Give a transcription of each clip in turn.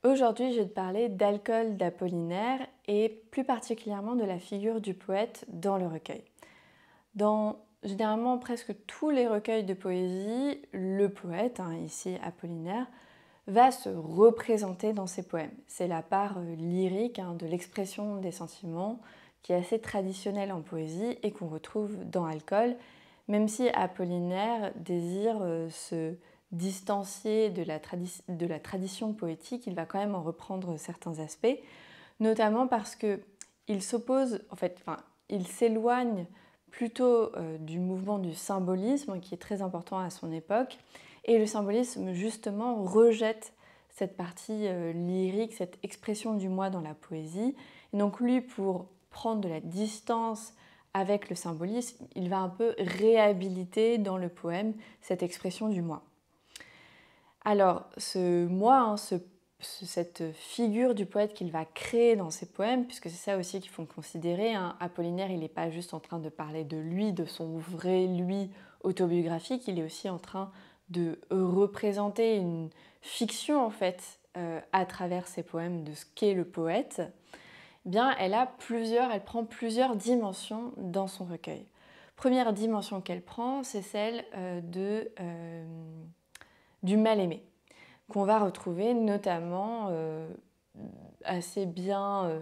Aujourd'hui, je vais te parler d'Alcool d'Apollinaire et plus particulièrement de la figure du poète dans le recueil. Dans généralement presque tous les recueils de poésie, le poète, ici Apollinaire, va se représenter dans ses poèmes. C'est la part lyrique de l'expression des sentiments qui est assez traditionnelle en poésie et qu'on retrouve dans Alcool, même si Apollinaire désire se distancier de la tradition poétique, il va quand même en reprendre certains aspects, notamment parce qu'il s'oppose, il s'éloigne plutôt du mouvement du symbolisme qui est très important à son époque, et le symbolisme justement rejette cette partie lyrique, cette expression du moi dans la poésie. Et donc lui, pour prendre de la distance avec le symbolisme, il va un peu réhabiliter dans le poème cette expression du moi. Alors, ce moi, cette figure du poète qu'il va créer dans ses poèmes, puisque c'est ça aussi qu'il faut considérer, Apollinaire, il n'est pas juste en train de parler de lui, de son vrai lui autobiographique, il est aussi en train de représenter une fiction en fait à travers ses poèmes de ce qu'est le poète. Eh bien, elle prend plusieurs dimensions dans son recueil. Première dimension qu'elle prend, c'est celle du mal-aimé, qu'on va retrouver notamment assez bien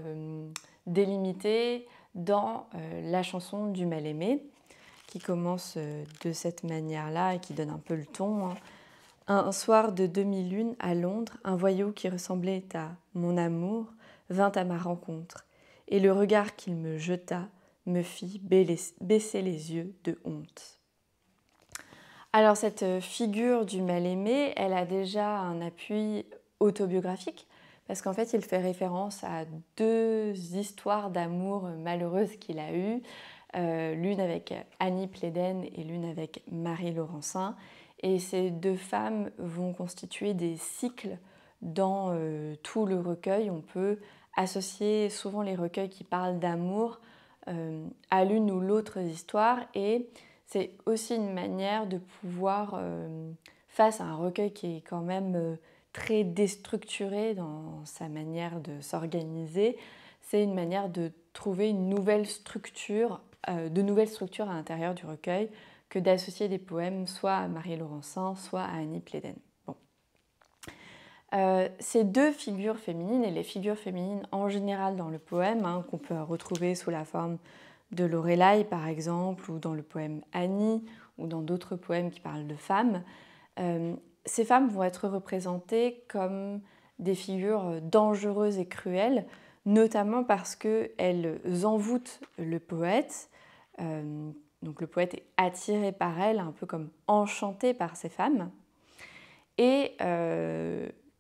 délimité dans la chanson du mal-aimé, qui commence de cette manière-là et qui donne un peu le ton. Un soir de demi-lune à Londres, un voyou qui ressemblait à mon amour vint à ma rencontre, et le regard qu'il me jeta me fit baisser les yeux de honte. Alors cette figure du mal-aimé, elle a déjà un appui autobiographique, parce qu'en fait il fait référence à deux histoires d'amour malheureuses qu'il a eues, l'une avec Annie Pléden et l'une avec Marie Laurencin. Et ces deux femmes vont constituer des cycles dans tout le recueil. On peut associer souvent les recueils qui parlent d'amour à l'une ou l'autre histoire, et c'est aussi une manière de pouvoir, face à un recueil qui est quand même très déstructuré dans sa manière de s'organiser, c'est une manière de trouver une nouvelle structure, de nouvelles structures à l'intérieur du recueil, que d'associer des poèmes soit à Marie Laurencin, soit à Annie Pléden. Bon. Ces deux figures féminines, et les figures féminines en général dans le poème, qu'on peut retrouver sous la forme de Lorelai par exemple, ou dans le poème Annie, ou dans d'autres poèmes qui parlent de femmes, ces femmes vont être représentées comme des figures dangereuses et cruelles, notamment parce qu'elles envoûtent le poète. Donc le poète est attiré par elles, un peu comme enchanté par ces femmes, et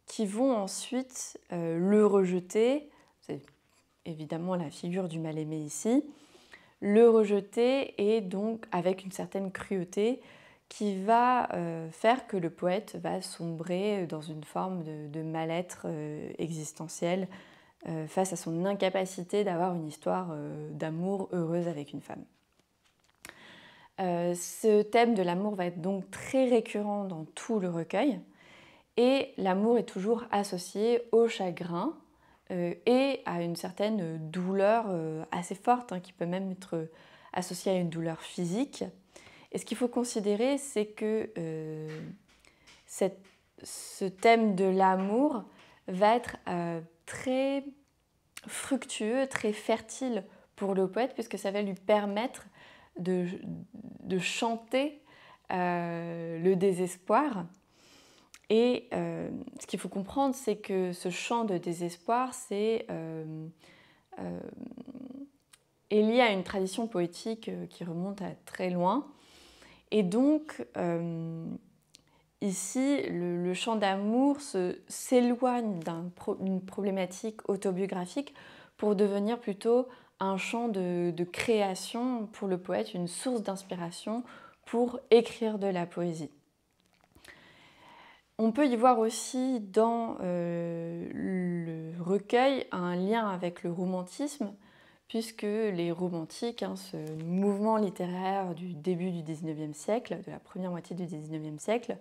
qui vont ensuite le rejeter. C'est évidemment la figure du mal-aimé ici. Le rejeter, et donc avec une certaine cruauté qui va faire que le poète va sombrer dans une forme de mal-être existentiel face à son incapacité d'avoir une histoire d'amour heureuse avec une femme. Ce thème de l'amour va être donc très récurrent dans tout le recueil, et l'amour est toujours associé au chagrin et à une certaine douleur assez forte, qui peut même être associée à une douleur physique. Et ce qu'il faut considérer, c'est que ce thème de l'amour va être très fructueux, très fertile pour le poète, puisque ça va lui permettre de chanter le désespoir. Et ce qu'il faut comprendre, c'est que ce chant de désespoir est lié à une tradition poétique qui remonte à très loin. Et donc, ici, le chant d'amour s'éloigne d'une problématique autobiographique pour devenir plutôt un chant de création pour le poète, une source d'inspiration pour écrire de la poésie. On peut y voir aussi dans le recueil un lien avec le romantisme, puisque les romantiques, ce mouvement littéraire du début du XIXe siècle, de la première moitié du XIXe siècle,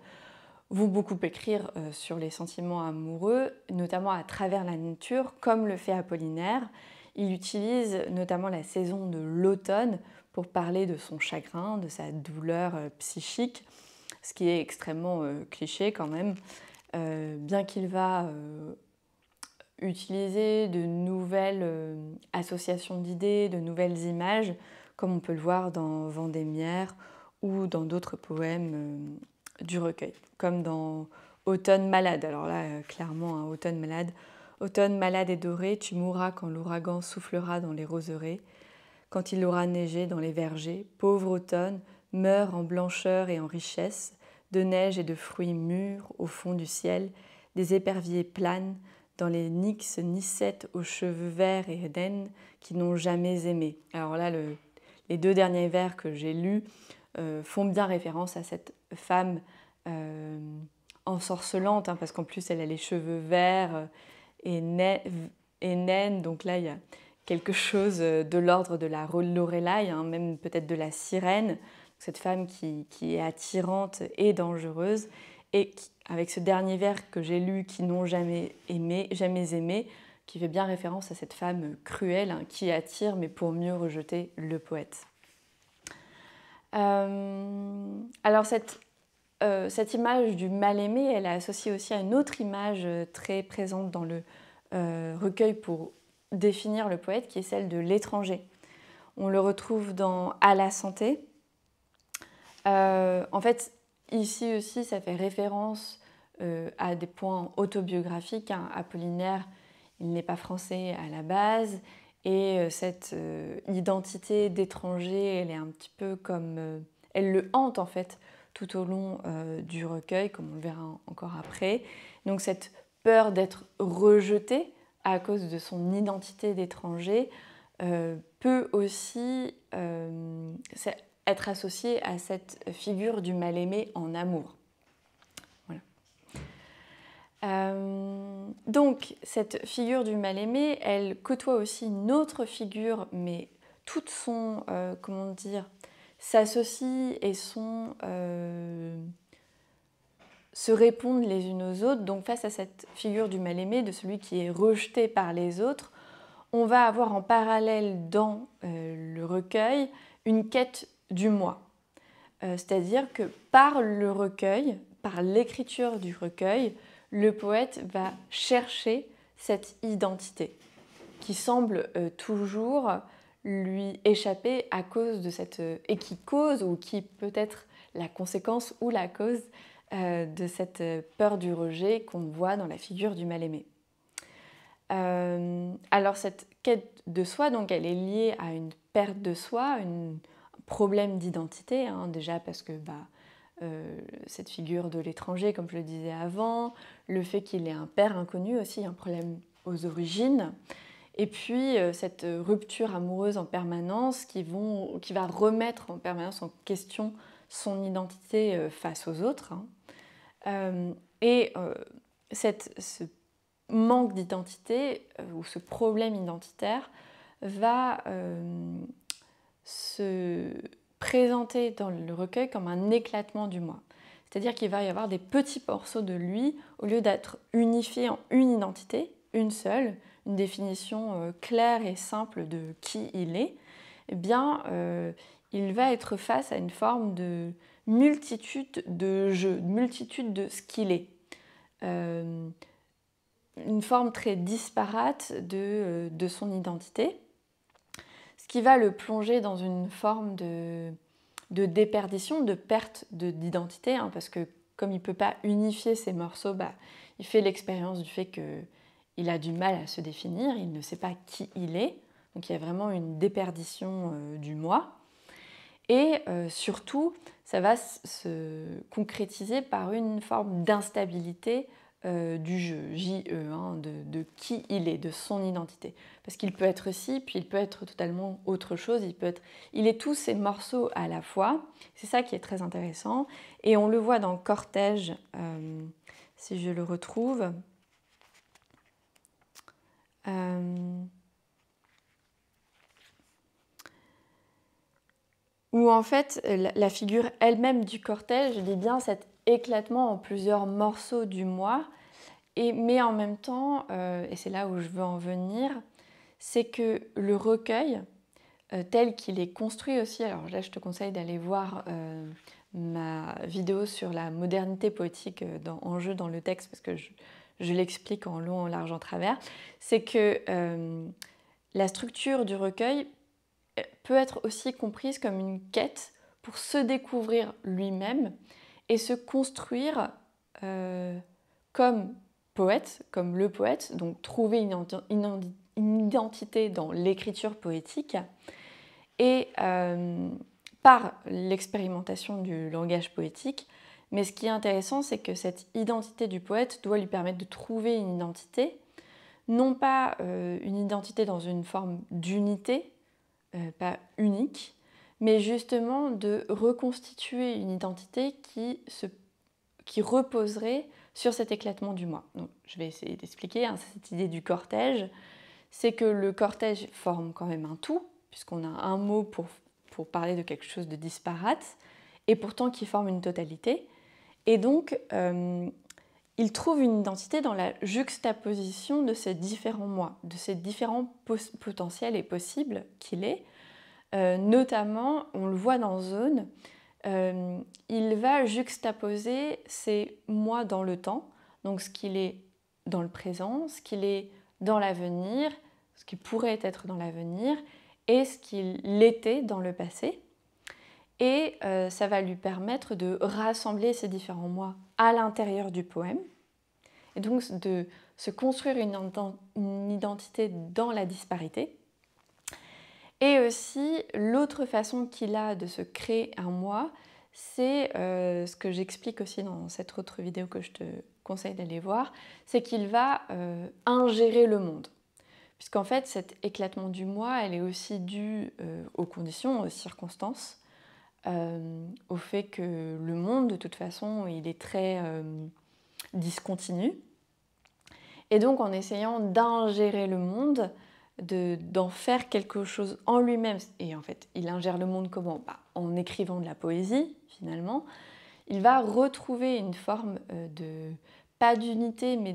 vont beaucoup écrire sur les sentiments amoureux, notamment à travers la nature, comme le fait Apollinaire. Il utilise notamment la saison de l'automne pour parler de son chagrin, de sa douleur psychique, ce qui est extrêmement cliché quand même, bien qu'il va utiliser de nouvelles associations d'idées, de nouvelles images, comme on peut le voir dans Vendémiaire ou dans d'autres poèmes du recueil, comme dans Automne malade. Alors là, clairement, hein, Automne malade. Automne malade et doré, tu mourras quand l'ouragan soufflera dans les roseraies, quand il aura neigé dans les vergers. Pauvre automne, meurs en blancheur et en richesse, de neige et de fruits mûrs au fond du ciel, des éperviers planent dans les nixes nicettes aux cheveux verts et naines qui n'ont jamais aimé. Alors là, les 2 derniers vers que j'ai lus font bien référence à cette femme ensorcelante, hein, parce qu'en plus elle a les cheveux verts et naine, donc là il y a quelque chose de l'ordre de la Lorelai, hein, même peut-être de la sirène, cette femme qui est attirante et dangereuse, et qui, avec ce dernier vers que j'ai lu, qui n'ont jamais aimé, qui fait bien référence à cette femme cruelle, hein, qui attire mais pour mieux rejeter le poète. Alors cette image du mal-aimé, elle est associée aussi à une autre image très présente dans le recueil pour définir le poète, qui est celle de l'étranger. On le retrouve dans À la santé. En fait, ici aussi, ça fait référence à des points autobiographiques, hein. Apollinaire, il n'est pas français à la base, et cette identité d'étranger, elle est un petit peu comme... elle le hante en fait tout au long du recueil, comme on le verra encore après. Donc cette peur d'être rejeté à cause de son identité d'étranger peut aussi être associée à cette figure du mal-aimé en amour. Voilà. Donc, cette figure du mal-aimé, elle côtoie aussi une autre figure, mais toutes sont, comment dire, s'associent et se répondent les unes aux autres. Donc, face à cette figure du mal-aimé, de celui qui est rejeté par les autres, on va avoir en parallèle dans le recueil une quête du moi. C'est-à-dire que par le recueil, par l'écriture du recueil, le poète va chercher cette identité qui semble toujours lui échapper à cause de cette... et qui cause ou qui peut être la conséquence ou la cause de cette peur du rejet qu'on voit dans la figure du mal-aimé. Alors cette quête de soi, donc, elle est liée à une perte de soi, un problème d'identité, hein, déjà parce que cette figure de l'étranger, comme je le disais avant, le fait qu'il ait un père inconnu aussi, un problème aux origines, et puis cette rupture amoureuse en permanence qui va remettre en permanence en question son identité face aux autres, hein. Ce manque d'identité ou ce problème identitaire va se présenter dans le recueil comme un éclatement du moi. C'est-à-dire qu'il va y avoir des petits morceaux de lui, au lieu d'être unifiés en une identité, une seule, une définition claire et simple de qui il est, eh bien, il va être face à une forme de multitude de jeux, multitude de ce qu'il est. Une forme très disparate de son identité, ce qui va le plonger dans une forme de déperdition, de perte d'identité, hein, parce que comme il ne peut pas unifier ces morceaux, il fait l'expérience du fait qu'il a du mal à se définir, il ne sait pas qui il est, donc il y a vraiment une déperdition du moi. Et surtout, ça va se concrétiser par une forme d'instabilité du jeu, J-E, hein, de qui il est, de son identité. Parce qu'il peut être ci, puis il peut être totalement autre chose, il est tous ces morceaux à la fois. C'est ça qui est très intéressant. Et on le voit dans Cortège, si je le retrouve. Où en fait, la figure elle-même du cortège dit bien cet éclatement en plusieurs morceaux du moi, Mais en même temps, et c'est là où je veux en venir, c'est que le recueil, tel qu'il est construit aussi, alors là je te conseille d'aller voir ma vidéo sur la modernité poétique en jeu dans le texte, parce que je l'explique en long, en large, en travers, c'est que la structure du recueil peut être aussi comprise comme une quête pour se découvrir lui-même et se construire comme poète, comme le poète, donc trouver une identité dans l'écriture poétique et par l'expérimentation du langage poétique. Mais ce qui est intéressant, c'est que cette identité du poète doit lui permettre de trouver une identité, non pas une identité dans une forme d'unité, pas unique, mais justement de reconstituer une identité qui reposerait sur cet éclatement du moi. Donc, je vais essayer d'expliquer cette idée du cortège. C'est que le cortège forme quand même un tout, puisqu'on a un mot pour parler de quelque chose de disparate, et pourtant qui forme une totalité. Et donc, il trouve une identité dans la juxtaposition de ces différents moi, de ces différents potentiels et possibles qu'il est. Notamment, on le voit dans Zone, il va juxtaposer ces moi dans le temps, donc ce qu'il est dans le présent, ce qu'il est dans l'avenir, ce qui pourrait être dans l'avenir, et ce qu'il était dans le passé. Et ça va lui permettre de rassembler ces différents moi à l'intérieur du poème, et donc de se construire une identité dans la disparité. Et aussi, l'autre façon qu'il a de se créer un moi, c'est ce que j'explique aussi dans cette autre vidéo que je te conseille d'aller voir, c'est qu'il va ingérer le monde. Puisqu'en fait, cet éclatement du moi, elle est aussi due aux conditions, aux circonstances, au fait que le monde, de toute façon, il est très discontinu. Et donc, en essayant d'ingérer le monde, d'en faire quelque chose en lui-même, et en fait, il ingère le monde comment ? En écrivant de la poésie, finalement, il va retrouver une forme pas d'unité, mais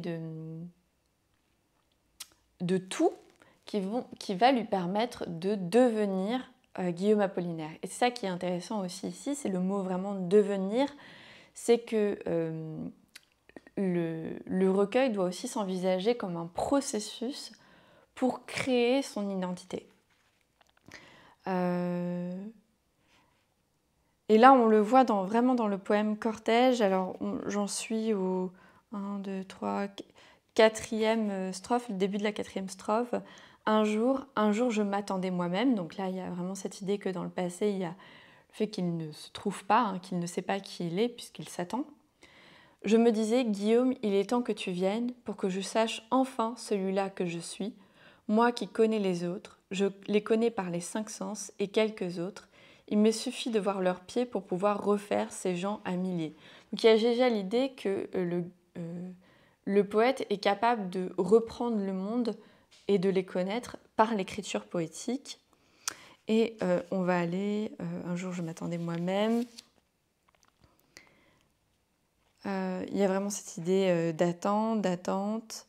de tout, qui va lui permettre de devenir Guillaume Apollinaire. Et c'est ça qui est intéressant aussi ici, c'est le mot vraiment devenir, c'est que le recueil doit aussi s'envisager comme un processus pour créer son identité. Et là, on le voit vraiment dans le poème Cortège. Alors, j'en suis au 1, 2, 3, 4e strophe, le début de la 4e strophe. Un jour, je m'attendais moi-même. Donc là, il y a vraiment cette idée que dans le passé, il y a le fait qu'il ne se trouve pas, qu'il ne sait pas qui il est, puisqu'il s'attend. Je me disais, Guillaume, il est temps que tu viennes pour que je sache enfin celui-là que je suis. Moi qui connais les autres, je les connais par les 5 sens et quelques autres. Il me suffit de voir leurs pieds pour pouvoir refaire ces gens à milliers. Donc il y a déjà l'idée que le poète est capable de reprendre le monde et de les connaître par l'écriture poétique. Et on va aller, un jour je m'attendais moi-même. Il y a vraiment cette idée d'attente.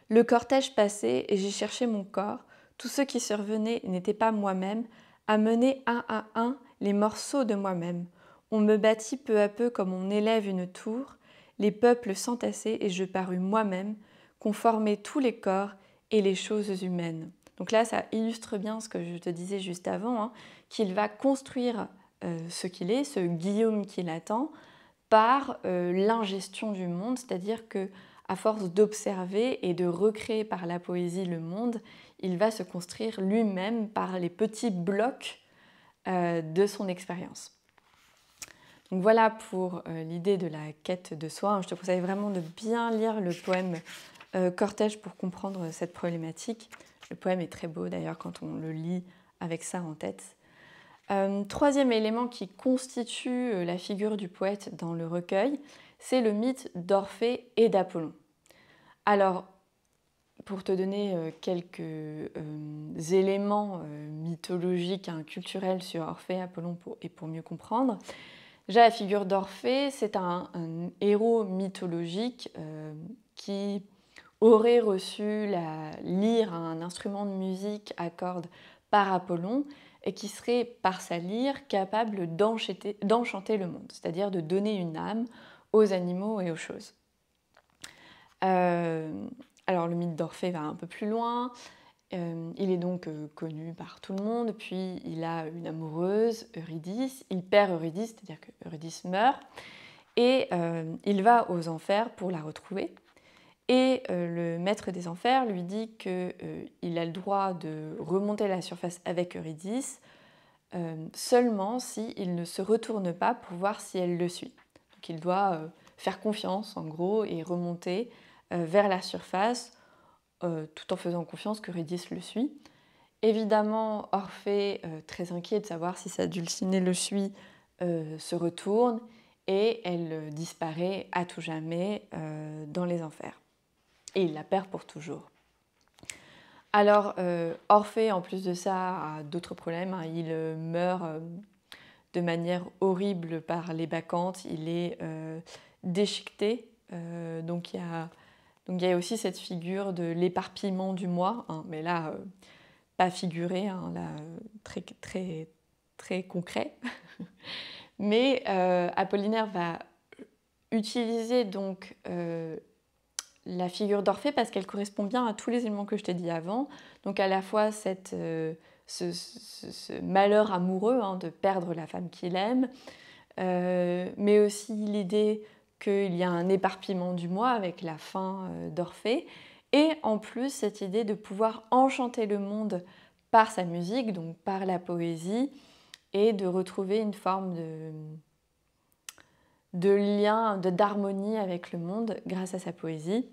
Le cortège passait et j'ai cherché mon corps. Tous ceux qui survenaient n'étaient pas moi-même, à mener un à un les morceaux de moi-même. On me bâtit peu à peu comme on élève une tour. Les peuples s'entassaient et je parus moi-même, conformer tous les corps et les choses humaines. Donc là, ça illustre bien ce que je te disais juste avant, qu'il va construire ce qu'il est, ce Guillaume qu'il attend, par l'ingestion du monde, c'est-à-dire que à force d'observer et de recréer par la poésie le monde, il va se construire lui-même par les petits blocs de son expérience. Donc voilà pour l'idée de la quête de soi. Je te conseille vraiment de bien lire le poème Cortège pour comprendre cette problématique. Le poème est très beau d'ailleurs quand on le lit avec ça en tête. Troisième élément qui constitue la figure du poète dans le recueil, c'est le mythe d'Orphée et d'Apollon. Alors, pour te donner quelques éléments mythologiques, culturels sur Orphée et Apollon et pour mieux comprendre, Déjà, la figure d'Orphée, c'est un héros mythologique qui aurait reçu la lyre, un instrument de musique à cordes par Apollon, et qui serait, par sa lyre, capable d'enchanter le monde, c'est-à-dire de donner une âme aux animaux et aux choses. Alors le mythe d'Orphée va un peu plus loin. Il est donc connu par tout le monde, puis il a une amoureuse, Eurydice. Il perd Eurydice, c'est-à-dire que Eurydice meurt, et il va aux enfers pour la retrouver. Et le maître des enfers lui dit qu'il a le droit de remonter à la surface avec Eurydice, seulement s'il ne se retourne pas pour voir si elle le suit. Donc il doit faire confiance en gros et remonter vers la surface tout en faisant confiance qu'Eurydice le suit. Évidemment, Orphée, très inquiet de savoir si sa dulcinée le suit, se retourne et elle disparaît à tout jamais dans les enfers. Et il la perd pour toujours. Alors, Orphée, en plus de ça, a d'autres problèmes. Hein. Il meurt de manière horrible par les bacchantes. Il est déchiqueté. Donc il y a aussi cette figure de l'éparpillement du moi. Hein, mais là, pas figuré, hein, là, très, très, très concret. Mais Apollinaire va utiliser donc la figure d'Orphée parce qu'elle correspond bien à tous les éléments que je t'ai dit avant. Donc à la fois ce malheur amoureux hein, de perdre la femme qu'il aime, mais aussi l'idée qu'il y a un éparpillement du moi avec la fin d'Orphée, et en plus cette idée de pouvoir enchanter le monde par sa musique, donc par la poésie, et de retrouver une forme de lien, d'harmonie avec le monde grâce à sa poésie.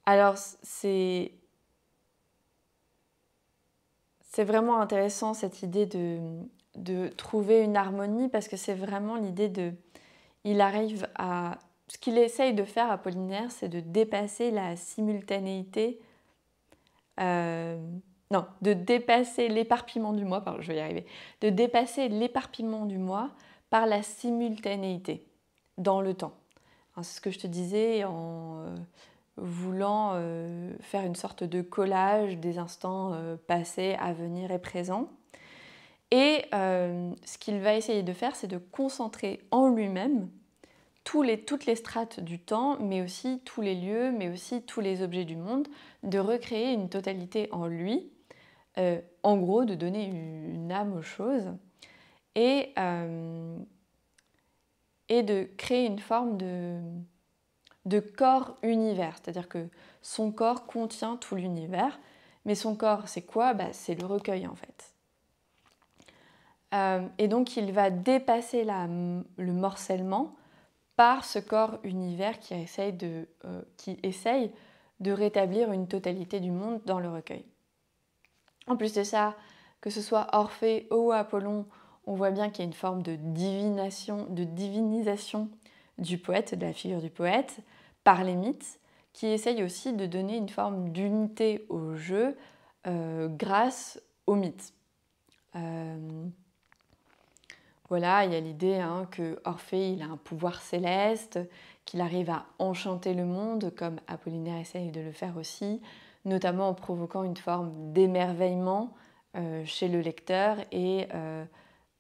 Alors c'est vraiment intéressant cette idée de trouver une harmonie parce que c'est vraiment l'idée de... Il arrive à... Ce qu'il essaye de faire, Apollinaire, c'est de dépasser la simultanéité... non, de dépasser l'éparpillement du moi, pardon, je vais y arriver. De dépasser l'éparpillement du moi par la simultanéité dans le temps. C'est ce que je te disais en voulant faire une sorte de collage des instants passés, à venir et présents. Et ce qu'il va essayer de faire, c'est de concentrer en lui-même toutes les strates du temps, mais aussi tous les lieux, mais aussi tous les objets du monde, de recréer une totalité en lui, en gros de donner une âme aux choses, et de créer une forme de corps-univers, c'est-à-dire que son corps contient tout l'univers, mais son corps, c'est quoi ? C'est le recueil en fait. Et donc il va dépasser le morcellement par ce corps-univers qui essaye de rétablir une totalité du monde dans le recueil. En plus de ça, que ce soit Orphée ou Apollon, on voit bien qu'il y a une forme de divinisation du poète, de la figure du poète, par les mythes, qui essayent aussi de donner une forme d'unité au jeu grâce aux mythes. Voilà, il y a l'idée hein, que Orphée il a un pouvoir céleste, qu'il arrive à enchanter le monde, comme Apollinaire essaye de le faire aussi, notamment en provoquant une forme d'émerveillement chez le lecteur et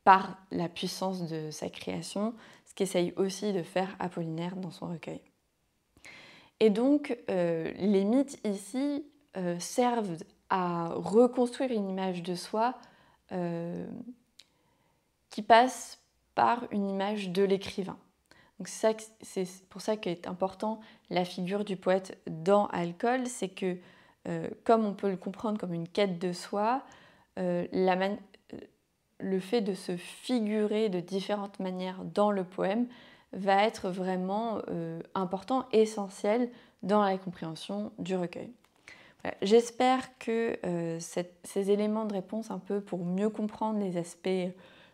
par la puissance de sa création, ce qu'essaye aussi de faire Apollinaire dans son recueil. Et donc, les mythes ici servent à reconstruire une image de soi qui passe par une image de l'écrivain. C'est pour ça qu'est important la figure du poète dans Alcool, c'est que comme on peut le comprendre comme une quête de soi, le fait de se figurer de différentes manières dans le poème va être vraiment important, essentiel dans la compréhension du recueil. Voilà. J'espère que ces éléments de réponse un peu pour mieux comprendre les aspects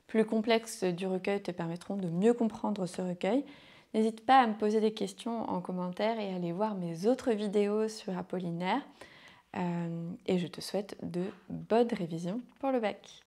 plus complexes du recueil te permettront de mieux comprendre ce recueil. N'hésite pas à me poser des questions en commentaire et à aller voir mes autres vidéos sur Apollinaire. Et je te souhaite de bonnes révisions pour le bac.